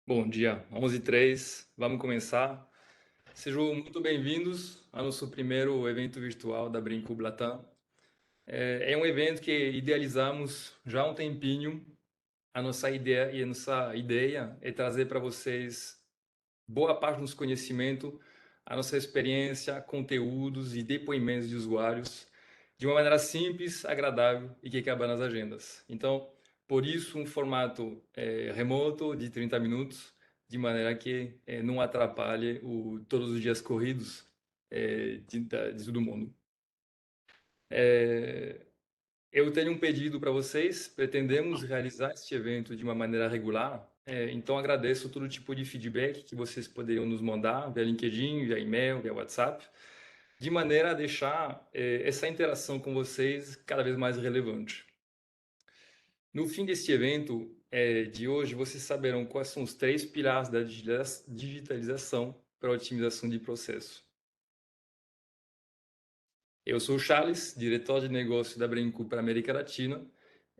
Bom dia, 11h03, vamos começar. Sejam muito bem-vindos ao nosso primeiro evento virtual da Brinco Latam. É um evento que idealizamos já há um tempinho. A nossa ideia é trazer para vocês boa parte do nosso conhecimento, a nossa experiência, conteúdos e depoimentos de usuários de uma maneira simples, agradável e que cabe nas agendas. Então, por isso, um formato remoto de 30 minutos, de maneira que não atrapalhe todos os dias corridos de todo mundo. Eu tenho um pedido para vocês. Pretendemos realizar este evento de uma maneira regular, então agradeço todo tipo de feedback que vocês poderiam nos mandar via LinkedIn, via e-mail, via WhatsApp, de maneira a deixar essa interação com vocês cada vez mais relevante. No fim deste evento de hoje, vocês saberão quais são os três pilares da digitalização para a otimização de processo. Eu sou o Charles, diretor de negócio da Brenco para a América Latina,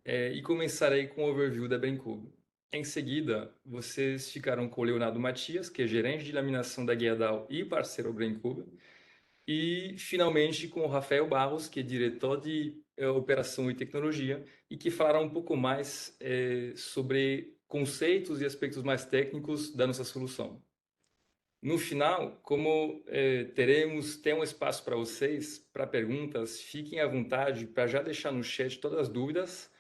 e começarei com o overview da Brenco. Em seguida, vocês ficarão com o Leonardo Matias, que é gerente de laminação da Gerdau e parceiro Brenco, e finalmente com o Rafael Barros, que é diretor de operação e tecnologia, e que falará um pouco mais sobre conceitos e aspectos mais técnicos da nossa solução. No final, como tem um espaço para vocês, para perguntas, fiquem à vontade para já deixar no chat todas as dúvidas,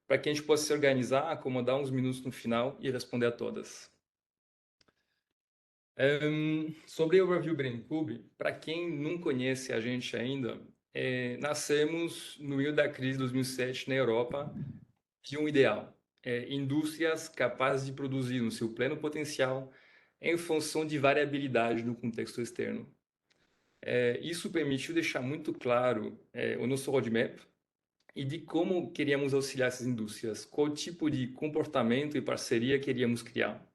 para que a gente possa se organizar, acomodar uns minutos no final e responder a todas. Sobre o Overview Brain Club, para quem não conhece a gente ainda, nascemos no meio da crise de 2007 na Europa, de um ideal. Indústrias capazes de produzir no seu pleno potencial em função de variabilidade no contexto externo. Isso permitiu deixar muito claro o nosso roadmap e de como queríamos auxiliar essas indústrias, qual tipo de comportamento e parceria queríamos criar.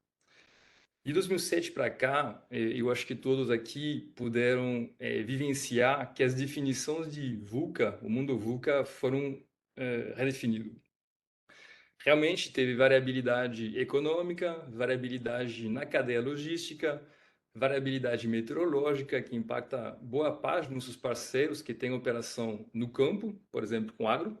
De 2007 para cá, eu acho que todos aqui puderam vivenciar que as definições de VUCA, o mundo VUCA, foram redefinidos. Realmente teve variabilidade econômica, variabilidade na cadeia logística, variabilidade meteorológica, que impacta boa parte dos nossos parceiros que têm operação no campo, por exemplo, com agro.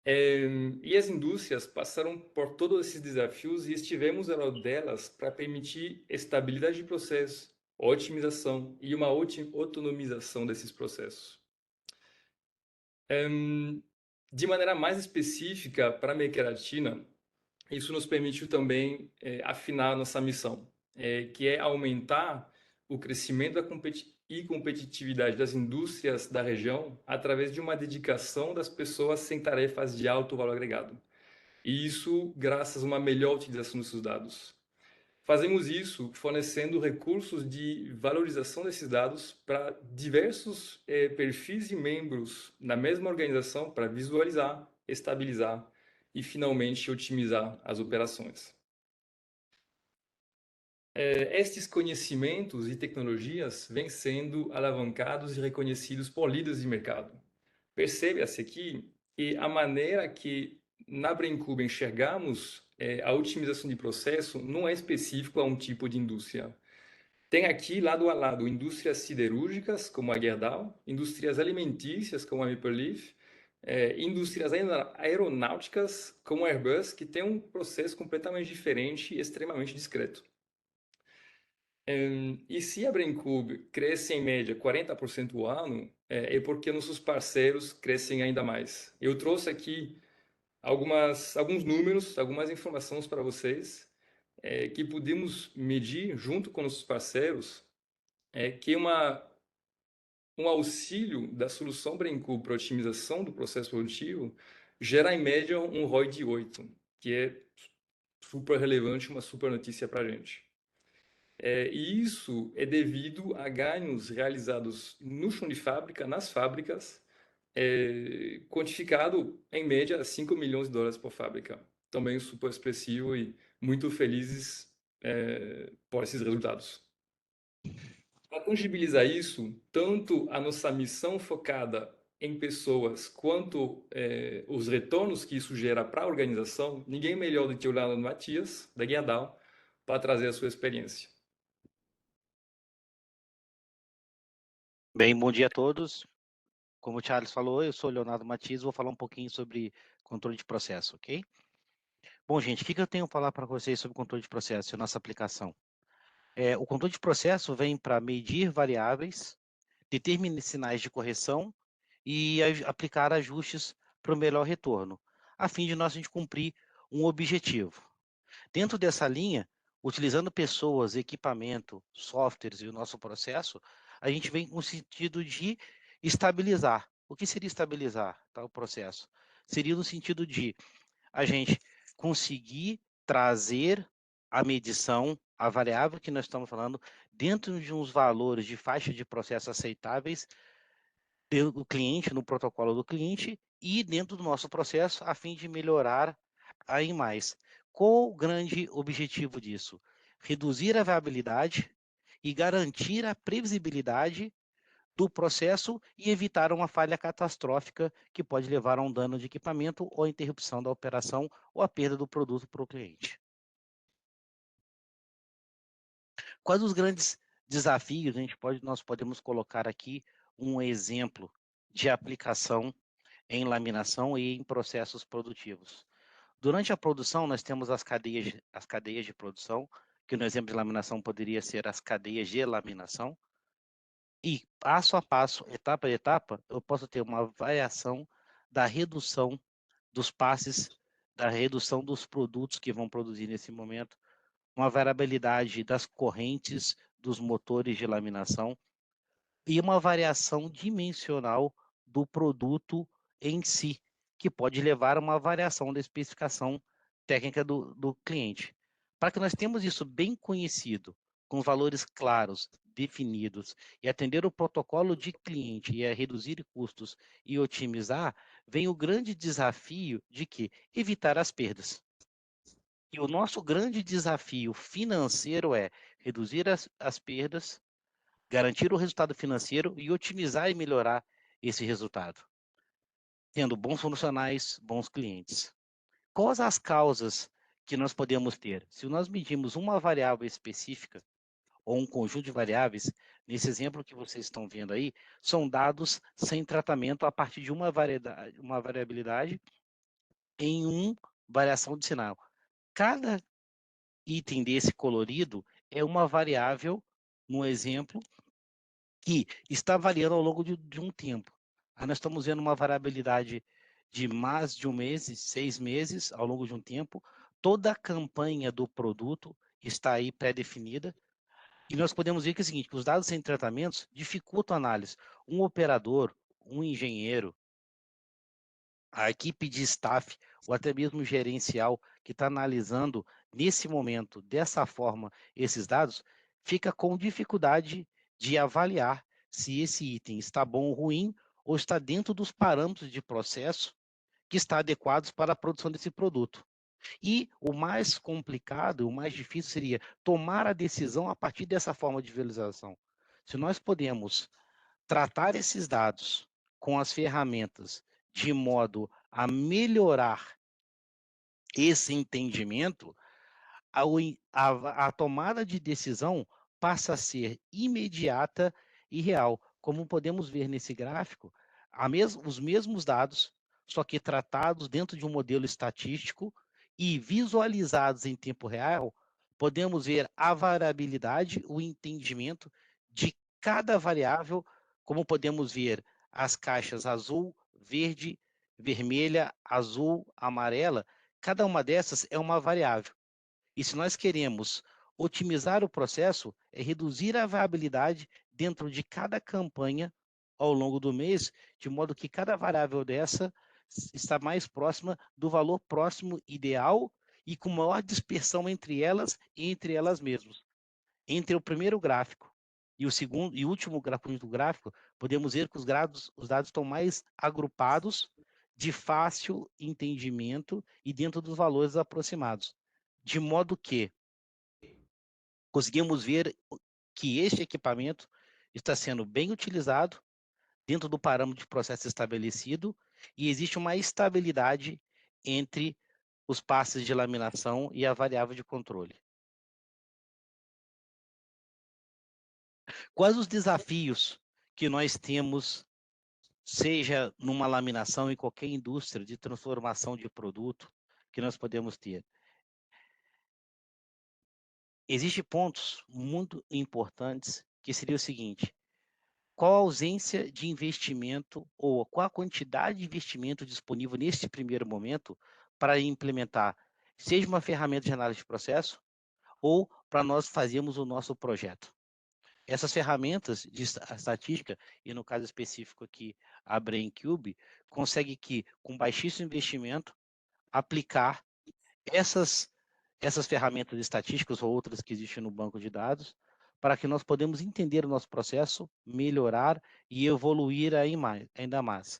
E as indústrias passaram por todos esses desafios e estivemos ao lado delas para permitir estabilidade de processo, otimização e uma autonomização desses processos. De maneira mais específica, para a América Latina, isso nos permitiu também afinar a nossa missão, que é aumentar o crescimento e competitividade das indústrias da região através de uma dedicação das pessoas sem tarefas de alto valor agregado. E isso graças a uma melhor utilização dos seus dados. Fazemos isso fornecendo recursos de valorização desses dados para diversos perfis e membros na mesma organização para visualizar, estabilizar e finalmente otimizar as operações. Estes conhecimentos e tecnologias vêm sendo alavancados e reconhecidos por líderes de mercado. Percebe-se aqui que a maneira que na Braincuba enxergamos a otimização de processo não é específico a um tipo de indústria. Tem aqui, lado a lado, indústrias siderúrgicas, como a Gerdau, indústrias alimentícias, como a Maple Leaf, indústrias aeronáuticas, como a Airbus, que tem um processo completamente diferente e extremamente discreto. E se a Braincuba cresce em média 40% ao ano, é porque nossos parceiros crescem ainda mais. Eu trouxe aqui alguns números, algumas informações para vocês, que podemos medir junto com nossos parceiros, que um auxílio da solução Braincuba para otimização do processo produtivo gera em média um ROI de 8, que é super relevante, uma super notícia para a gente. E isso é devido a ganhos realizados no chão de fábrica, nas fábricas, quantificado em média a 5 milhões de dólares por fábrica. Também super expressivo e muito felizes por esses resultados. Para tangibilizar isso, tanto a nossa missão focada em pessoas, quanto os retornos que isso gera para a organização, ninguém melhor do que o Leonardo Matias, da Gerdau, para trazer a sua experiência. Bem, bom dia a todos. Como o Charles falou, eu sou Leonardo Matias, vou falar um pouquinho sobre controle de processo, ok? Bom, gente, o que eu tenho a falar para vocês sobre controle de processo e nossa aplicação? O controle de processo vem para medir variáveis, determinar sinais de correção e aplicar ajustes para o melhor retorno, a fim de nós a gente cumprir um objetivo. Dentro dessa linha, utilizando pessoas, equipamento, softwares e o nosso processo, a gente vem com o sentido de estabilizar. O que seria estabilizar, tá, o processo? Seria no sentido de a gente conseguir trazer a medição, a variável que nós estamos falando, dentro de uns valores de faixa de processo aceitáveis do cliente, no protocolo do cliente e dentro do nosso processo, a fim de melhorar aí mais. Qual o grande objetivo disso? Reduzir a variabilidade e garantir a previsibilidade do processo e evitar uma falha catastrófica que pode levar a um dano de equipamento ou a interrupção da operação ou a perda do produto para o cliente. Quais os grandes desafios? Nós podemos colocar aqui um exemplo de aplicação em laminação e em processos produtivos. Durante a produção, nós temos as cadeias de produção, que no exemplo de laminação poderia ser as cadeias de laminação, e passo a passo, etapa a etapa, eu posso ter uma variação da redução dos passes, da redução dos produtos que vão produzir nesse momento, uma variabilidade das correntes dos motores de laminação, e uma variação dimensional do produto em si, que pode levar a uma variação da especificação técnica do cliente. Para que nós tenhamos isso bem conhecido, com valores claros, definidos, e atender o protocolo de cliente e a reduzir custos e otimizar, vem o grande desafio de que evitar as perdas. E o nosso grande desafio financeiro é reduzir as perdas, garantir o resultado financeiro e otimizar e melhorar esse resultado, tendo bons funcionários, bons clientes. Quais as causas que nós podemos ter? Se nós medimos uma variável específica ou um conjunto de variáveis, nesse exemplo que vocês estão vendo aí, são dados sem tratamento a partir de uma variabilidade em uma variação de sinal. Cada item desse colorido é uma variável, no exemplo, que está variando ao longo de um tempo. Aí nós estamos vendo uma variabilidade de mais de um mês, 6 meses, ao longo de um tempo. Toda a campanha do produto está aí pré-definida. E nós podemos ver que é o seguinte, que os dados sem tratamentos dificultam a análise. Um operador, um engenheiro, a equipe de staff ou até mesmo gerencial que está analisando nesse momento, dessa forma, esses dados, fica com dificuldade de avaliar se esse item está bom ou ruim ou está dentro dos parâmetros de processo que está adequados para a produção desse produto. E o mais complicado, o mais difícil seria tomar a decisão a partir dessa forma de visualização. Se nós podemos tratar esses dados com as ferramentas de modo a melhorar esse entendimento, a tomada de decisão passa a ser imediata e real. Como podemos ver nesse gráfico, os mesmos dados, só que tratados dentro de um modelo estatístico e visualizados em tempo real, podemos ver a variabilidade, o entendimento de cada variável, como podemos ver as caixas azul, verde, vermelha, azul, amarela, cada uma dessas é uma variável. E se nós queremos otimizar o processo, é reduzir a variabilidade dentro de cada campanha ao longo do mês, de modo que cada variável dessa está mais próxima do valor próximo ideal e com maior dispersão entre elas e entre elas mesmas. Entre o primeiro gráfico e o segundo e último conjunto gráfico, podemos ver que os dados estão mais agrupados, de fácil entendimento e dentro dos valores aproximados. De modo que conseguimos ver que este equipamento está sendo bem utilizado dentro do parâmetro de processo estabelecido e existe uma estabilidade entre os passes de laminação e a variável de controle. Quais os desafios que nós temos, seja numa laminação em qualquer indústria de transformação de produto que nós podemos ter? Existem pontos muito importantes que seria o seguinte: qual a ausência de investimento ou qual a quantidade de investimento disponível nesse primeiro momento para implementar, seja uma ferramenta de análise de processo ou para nós fazermos o nosso projeto. Essas ferramentas de estatística, e no caso específico aqui, a BrainCube, consegue que, com baixíssimo investimento, aplicar essas, essas ferramentas estatísticas ou outras que existem no banco de dados, para que nós podemos entender o nosso processo, melhorar e evoluir ainda mais.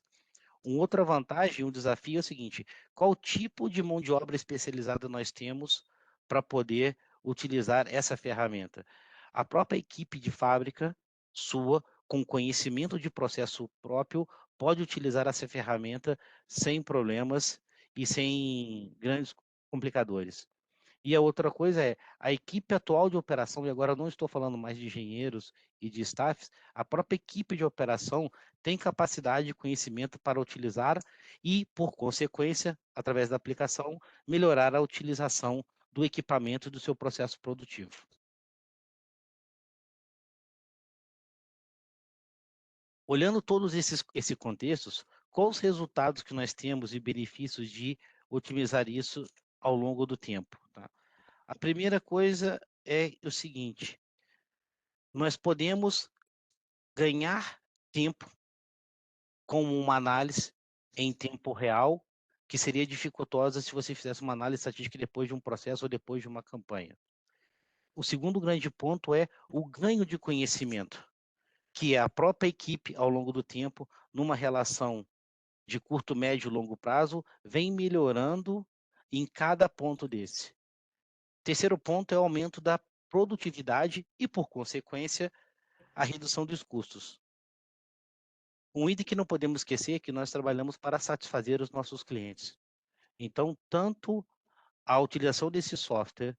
Uma outra vantagem, um desafio é o seguinte: qual tipo de mão de obra especializada nós temos para poder utilizar essa ferramenta? A própria equipe de fábrica sua, com conhecimento de processo próprio, pode utilizar essa ferramenta sem problemas e sem grandes complicadores. E a outra coisa é, a equipe atual de operação, e agora eu não estou falando mais de engenheiros e de staffs, a própria equipe de operação tem capacidade e conhecimento para utilizar e, por consequência, através da aplicação, melhorar a utilização do equipamento do seu processo produtivo. Olhando todos esses contextos, quais os resultados que nós temos e benefícios de otimizar isso ao longo do tempo? Tá? A primeira coisa é o seguinte: nós podemos ganhar tempo com uma análise em tempo real, que seria dificultosa se você fizesse uma análise estatística depois de um processo ou depois de uma campanha. O segundo grande ponto é o ganho de conhecimento, que é a própria equipe, ao longo do tempo, numa relação de curto, médio e longo prazo, vem melhorando em cada ponto desse. Terceiro ponto é o aumento da produtividade e, por consequência, a redução dos custos. Um item que não podemos esquecer é que nós trabalhamos para satisfazer os nossos clientes. Então, tanto a utilização desse software,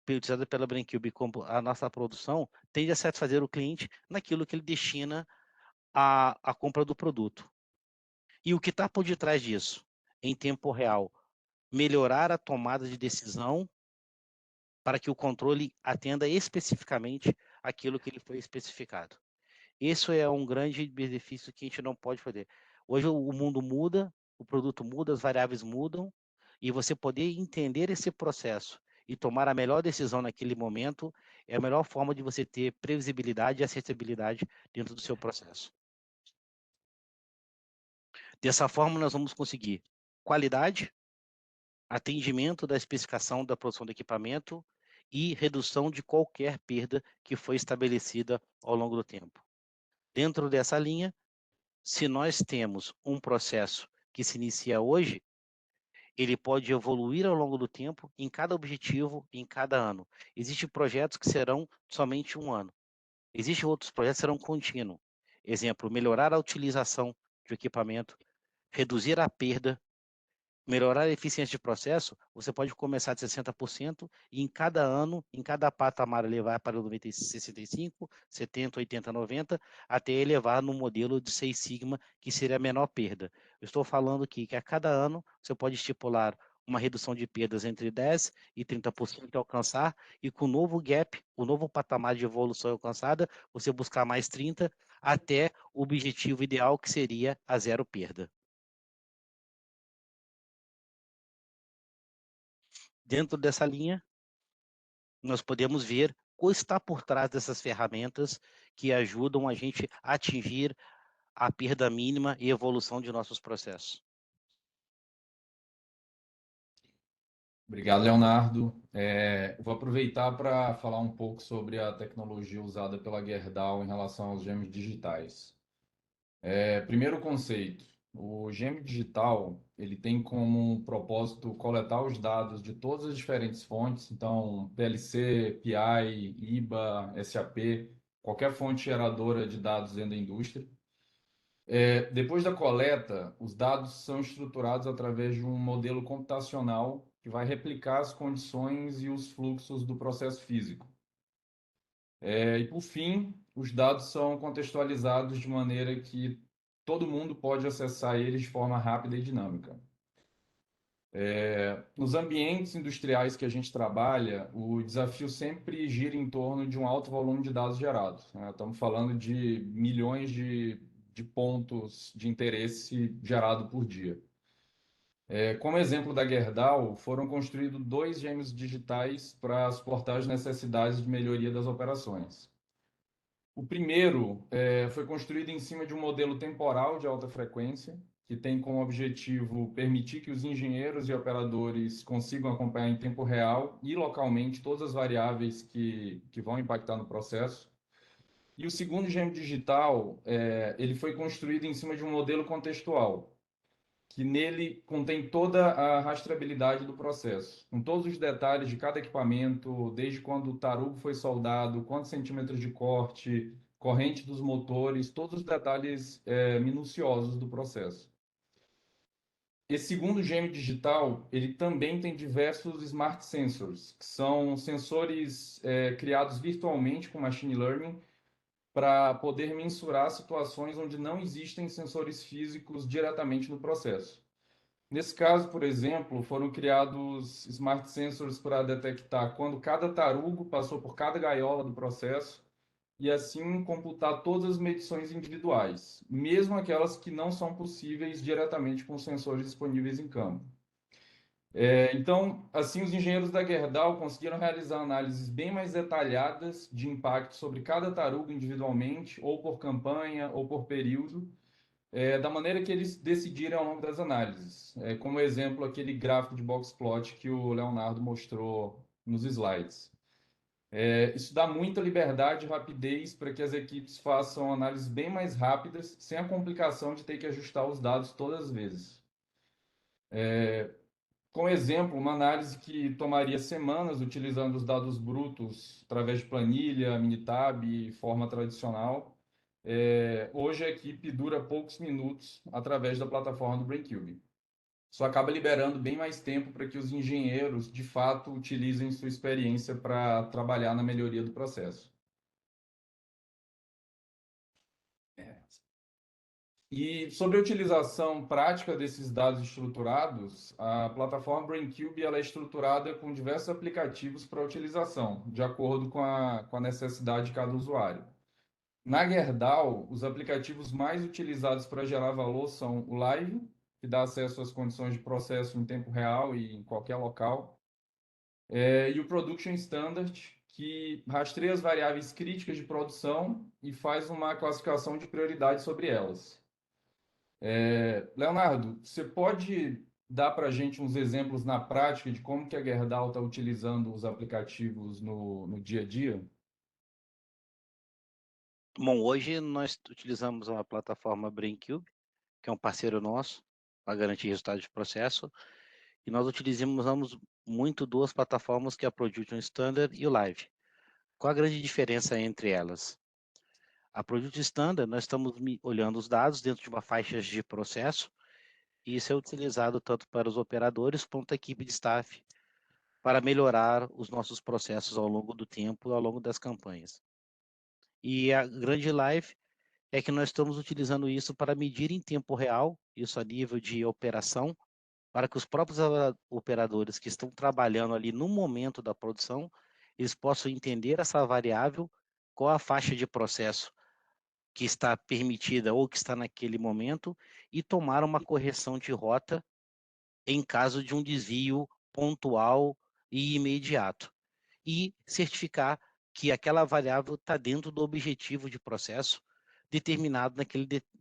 utilizado pela BrainCube, como a nossa produção, tende a satisfazer o cliente naquilo que ele destina à compra do produto. E o que está por detrás disso? Em tempo real, melhorar a tomada de decisão para que o controle atenda especificamente aquilo que ele foi especificado. Isso é um grande benefício que a gente não pode fazer. Hoje o mundo muda, o produto muda, as variáveis mudam, e você poder entender esse processo e tomar a melhor decisão naquele momento é a melhor forma de você ter previsibilidade e acessibilidade dentro do seu processo. Dessa forma, nós vamos conseguir qualidade, atendimento da especificação da produção do equipamento e redução de qualquer perda que foi estabelecida ao longo do tempo. Dentro dessa linha, se nós temos um processo que se inicia hoje, ele pode evoluir ao longo do tempo em cada objetivo, em cada ano. Existem projetos que serão somente um ano. Existem outros projetos que serão contínuos. Exemplo, melhorar a utilização do equipamento, reduzir a perda, melhorar a eficiência de processo, você pode começar de 60% e em cada ano, em cada patamar, levar para o 90, 65, 70, 80, 90, até elevar no modelo de 6 sigma, que seria a menor perda. Eu estou falando aqui que a cada ano você pode estipular uma redução de perdas entre 10% e 30% alcançar, e com o novo gap, o novo patamar de evolução alcançada, você buscar mais 30% até o objetivo ideal, que seria a zero perda. Dentro dessa linha, nós podemos ver o que está por trás dessas ferramentas que ajudam a gente a atingir a perda mínima e evolução de nossos processos. Obrigado, Leonardo. Vou aproveitar para falar um pouco sobre a tecnologia usada pela Gerdau em relação aos gêmeos digitais. Primeiro conceito, o gêmeo digital ele tem como propósito coletar os dados de todas as diferentes fontes, então PLC, PI, IBA, SAP, qualquer fonte geradora de dados dentro da indústria. Depois da coleta, os dados são estruturados através de um modelo computacional que vai replicar as condições e os fluxos do processo físico. E, por fim, os dados são contextualizados de maneira que todo mundo pode acessar eles de forma rápida e dinâmica. Nos ambientes industriais que a gente trabalha, o desafio sempre gira em torno de um alto volume de dados gerados, né? Estamos falando de milhões de pontos de interesse gerado por dia. Como exemplo da Gerdau, foram construídos 2 gêmeos digitais para suportar as necessidades de melhoria das operações. O primeiro foi construído em cima de um modelo temporal de alta frequência, que tem como objetivo permitir que os engenheiros e operadores consigam acompanhar em tempo real e localmente todas as variáveis que vão impactar no processo. E o segundo gêmeo digital, ele foi construído em cima de um modelo contextual, que nele contém toda a rastreabilidade do processo, com todos os detalhes de cada equipamento, desde quando o tarugo foi soldado, quantos centímetros de corte, corrente dos motores, todos os detalhes minuciosos do processo. Esse segundo gêmeo digital, ele também tem diversos smart sensors, que são sensores criados virtualmente com machine learning para poder mensurar situações onde não existem sensores físicos diretamente no processo. Nesse caso, por exemplo, foram criados smart sensors para detectar quando cada tarugo passou por cada gaiola do processo e assim computar todas as medições individuais, mesmo aquelas que não são possíveis diretamente com os sensores disponíveis em campo. Então, assim, os engenheiros da Gerdau conseguiram realizar análises bem mais detalhadas de impacto sobre cada tarugo individualmente, ou por campanha, ou por período, da maneira que eles decidirem ao longo das análises. Como exemplo, aquele gráfico de box plot que o Leonardo mostrou nos slides. Isso dá muita liberdade e rapidez para que as equipes façam análises bem mais rápidas, sem a complicação de ter que ajustar os dados todas as vezes. Como exemplo, uma análise que tomaria semanas utilizando os dados brutos através de planilha, Minitab e forma tradicional, hoje a equipe dura poucos minutos através da plataforma do BrainCube. Isso acaba liberando bem mais tempo para que os engenheiros, de fato, utilizem sua experiência para trabalhar na melhoria do processo. E sobre a utilização prática desses dados estruturados, a plataforma BrainCube ela é estruturada com diversos aplicativos para utilização, de acordo com a necessidade de cada usuário. Na Gerdau, os aplicativos mais utilizados para gerar valor são o Live, que dá acesso às condições de processo em tempo real e em qualquer local, e o Production Standard, que rastreia as variáveis críticas de produção e faz uma classificação de prioridade sobre elas. Leonardo, você pode dar para a gente uns exemplos na prática de como que a Gerdau está utilizando os aplicativos no dia a dia? Bom, hoje nós utilizamos a plataforma BrainCube, que é um parceiro nosso, para garantir resultados de processo, e nós utilizamos muito duas plataformas, que é a Production Standard e o Live. Qual a grande diferença entre elas? A Production Standard, nós estamos olhando os dados dentro de uma faixa de processo, e isso é utilizado tanto para os operadores quanto a equipe de staff, para melhorar os nossos processos ao longo do tempo, ao longo das campanhas. E a grande live é que nós estamos utilizando isso para medir em tempo real, isso a nível de operação, para que os próprios operadores que estão trabalhando ali no momento da produção, eles possam entender essa variável, qual a faixa de processo que está permitida ou que está naquele momento, e tomar uma correção de rota em caso de um desvio pontual e imediato. E certificar que aquela variável está dentro do objetivo de processo determinado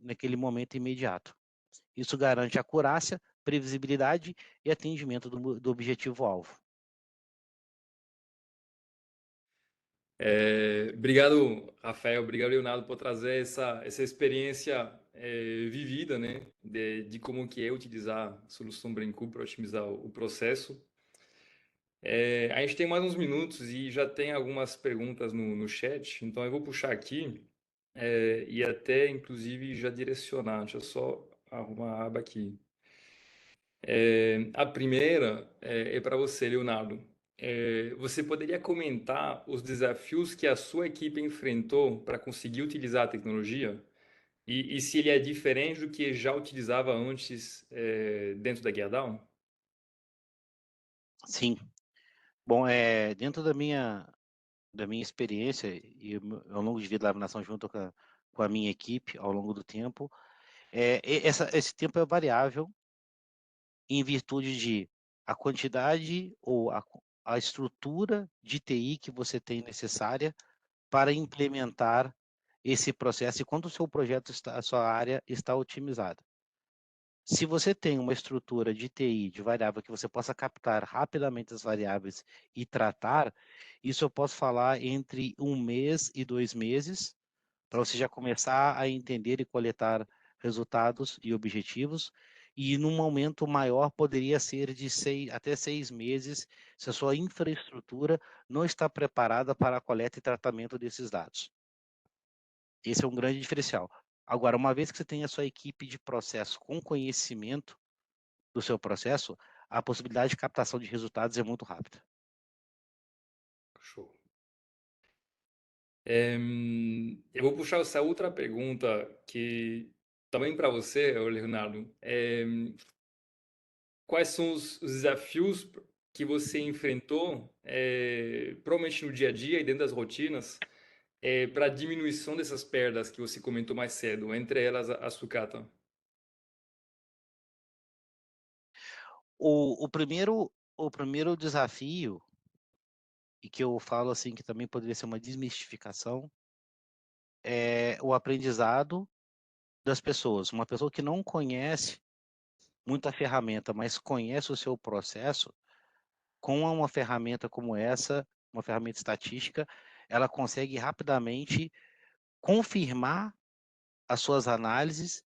naquele momento imediato. Isso garante acurácia, previsibilidade e atendimento do objetivo-alvo. Obrigado, Rafael, obrigado, Leonardo, por trazer essa experiência vivida, né, de como que é utilizar a solução BrainCube para otimizar o processo. A gente tem mais uns minutos e já tem algumas perguntas no chat, então eu vou puxar aqui e até, inclusive, já direcionar. Deixa eu só arrumar a aba aqui. A primeira é para você, Leonardo. Você poderia comentar os desafios que a sua equipe enfrentou para conseguir utilizar a tecnologia? E se ele é diferente do que já utilizava antes, dentro da Gerdau? Sim. Bom, dentro da minha experiência e ao longo de vida da laminação junto com a minha equipe ao longo do tempo, esse tempo é variável em virtude de a quantidade ou a estrutura de TI que você tem necessária para implementar esse processo e quando o seu projeto está, a sua área está otimizada. Se você tem uma estrutura de TI, de variável, que você possa captar rapidamente as variáveis e tratar, isso eu posso falar entre 1 mês e 2 meses, para você já começar a entender e coletar resultados e objetivos. E num momento maior poderia ser de até 6 meses, se a sua infraestrutura não está preparada para a coleta e tratamento desses dados. Esse é um grande diferencial. Agora, uma vez que você tem a sua equipe de processo com conhecimento do seu processo, a possibilidade de captação de resultados é muito rápida. Show. Eu vou puxar essa outra pergunta que também para você, ô Leonardo. Quais são os desafios que você enfrentou, provavelmente no dia a dia e dentro das rotinas, para a diminuição dessas perdas que você comentou mais cedo, entre elas a sucata? O primeiro desafio, e que eu falo assim que também poderia ser uma desmistificação, é o aprendizado das pessoas. Uma pessoa que não conhece muita ferramenta, mas conhece o seu processo, com uma ferramenta como essa, uma ferramenta estatística, ela consegue rapidamente confirmar as suas análises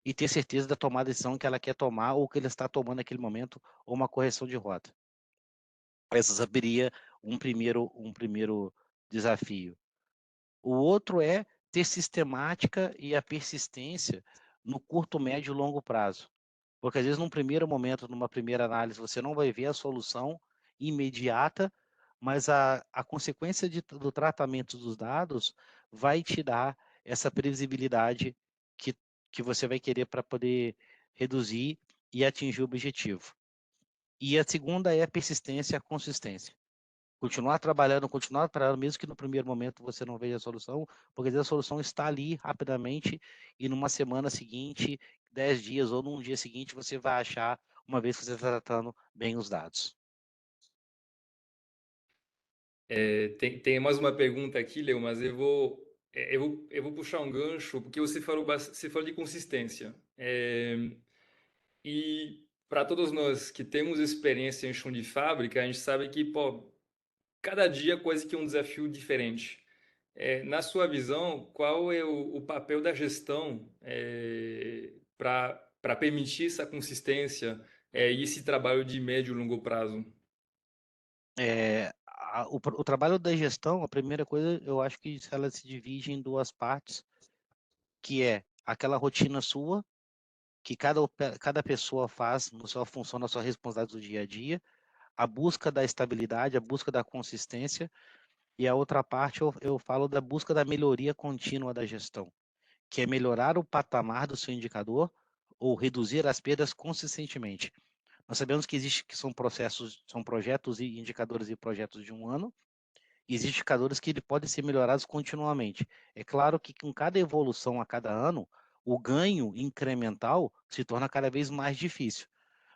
e ter certeza da tomada de decisão que ela quer tomar ou que ele está tomando naquele momento, ou uma correção de rota. Essa saberia um primeiro desafio. O outro é ter sistemática e a persistência no curto, médio e longo prazo. Porque às vezes num primeiro momento, numa primeira análise, você não vai ver a solução imediata, mas a consequência do tratamento dos dados vai te dar essa previsibilidade que, que você vai querer para poder reduzir e atingir o objetivo. E a segunda é a persistência e a consistência. Continuar trabalhando, mesmo que no primeiro momento você não veja a solução, porque às vezes a solução está ali rapidamente e numa semana seguinte, 10 dias ou num dia seguinte, você vai achar, uma vez que você está tratando bem os dados. Tem mais uma pergunta aqui, Leo, mas eu vou puxar um gancho, porque você falou de consistência. E para todos nós que temos experiência em chão de fábrica, a gente sabe que, pô, cada dia é quase que um desafio diferente. Na sua visão, qual é o papel da gestão para permitir essa consistência e esse trabalho de médio e longo prazo? O trabalho da gestão, a primeira coisa, eu acho que ela se divide em duas partes, que é aquela rotina sua, que cada pessoa faz na sua função, na sua responsabilidade do dia a dia, a busca da estabilidade, a busca da consistência, e a outra parte eu falo da busca da melhoria contínua da gestão, que é melhorar o patamar do seu indicador ou reduzir as perdas consistentemente. Nós sabemos que são processos, são projetos e indicadores e projetos de um ano, e existem indicadores que ele podem ser melhorados continuamente. É claro que com cada evolução a cada ano, o ganho incremental se torna cada vez mais difícil,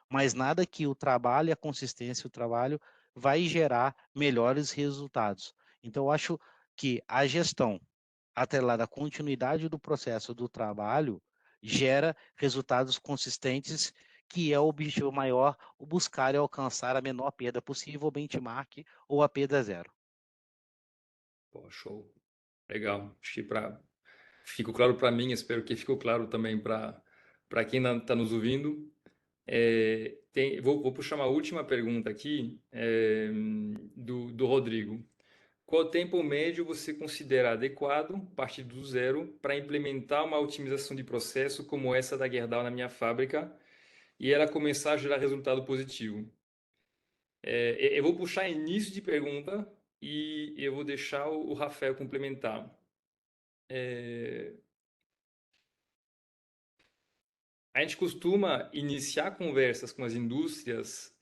mas nada que o trabalho e a consistência, o trabalho vai gerar melhores resultados. Então, eu acho que a gestão atrelada à continuidade do processo do trabalho gera resultados consistentes, que é o objetivo maior, o buscar e alcançar a menor perda possível, o benchmark ou a perda zero. Pô, show. Legal. Acho que ficou claro para mim, espero que ficou claro também para quem está nos ouvindo. Vou puxar uma última pergunta aqui, do Rodrigo. Qual tempo médio você considera adequado, a partir do zero, para implementar uma otimização de processo como essa da Gerdau na minha fábrica e ela começar a gerar resultado positivo? Eu vou puxar início de pergunta e eu vou deixar o Rafael complementar. A gente costuma iniciar conversas com as indústrias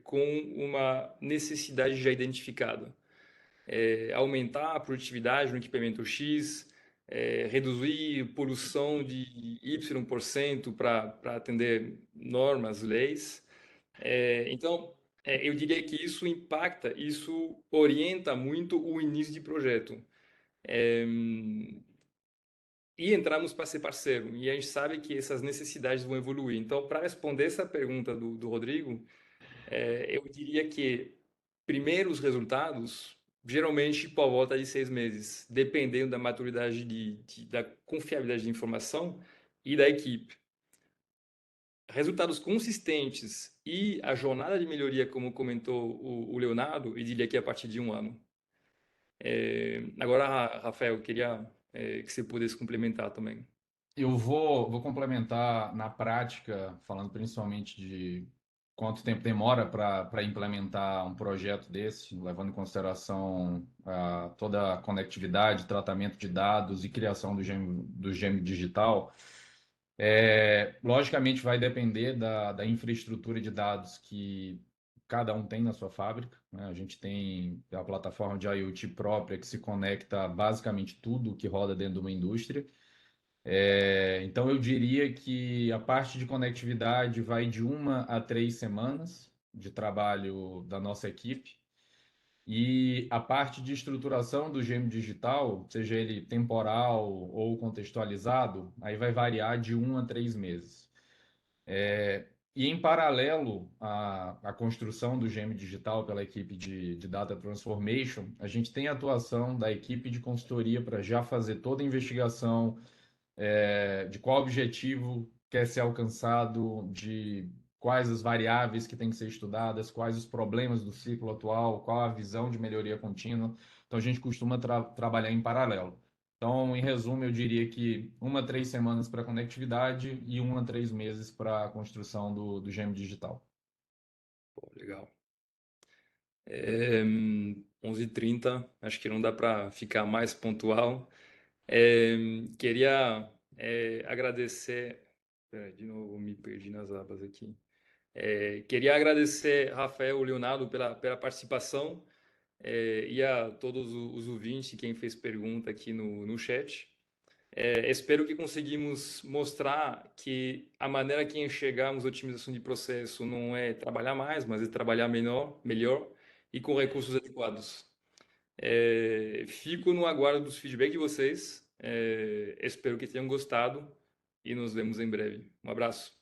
com uma necessidade já identificada. Aumentar a produtividade no equipamento X, reduzir poluição de Y% para atender normas, leis. Então, eu diria que isso impacta, isso orienta muito o início de projeto. E entramos para ser parceiro, e a gente sabe que essas necessidades vão evoluir. Então, para responder essa pergunta do Rodrigo, eu diria que primeiros resultados, geralmente por volta de 6 meses, dependendo da maturidade da confiabilidade de informação e da equipe. Resultados consistentes e a jornada de melhoria, como comentou o Leonardo, eu diria que é a partir de 1 ano. Agora, Rafael, eu queria que você pudesse complementar também. Eu vou complementar na prática, falando principalmente de quanto tempo demora para implementar um projeto desse, levando em consideração toda a conectividade, tratamento de dados e criação do gêmeo digital. Logicamente, vai depender da infraestrutura de dados que cada um tem na sua fábrica, né? A gente tem a plataforma de IoT própria que se conecta a basicamente tudo que roda dentro de uma indústria. Então, eu diria que a parte de conectividade vai de 1 a 3 semanas de trabalho da nossa equipe. E a parte de estruturação do gêmeo digital, seja ele temporal ou contextualizado, aí vai variar de 1 a 3 meses. E em paralelo à construção do gêmeo digital pela equipe de Data Transformation, a gente tem a atuação da equipe de consultoria para já fazer toda a investigação de qual objetivo quer ser alcançado, de quais as variáveis que têm que ser estudadas, quais os problemas do ciclo atual, qual a visão de melhoria contínua. Então, a gente costuma trabalhar em paralelo. Então, em resumo, eu diria que 1 a 3 semanas para conectividade e 1 a 3 meses para a construção do gêmeo digital. Pô, legal. 11h30, acho que não dá para ficar mais pontual. Queria agradecer. Peraí, de novo, me perdi nas abas aqui. Queria agradecer Rafael e Leonardo pela participação e a todos os ouvintes, quem fez pergunta aqui no chat. Espero que conseguimos mostrar que a maneira que enxergamos a otimização de processo não é trabalhar mais, mas é trabalhar melhor e com recursos adequados. Fico no aguardo dos feedbacks de vocês. Espero que tenham gostado e nos vemos em breve. Um abraço.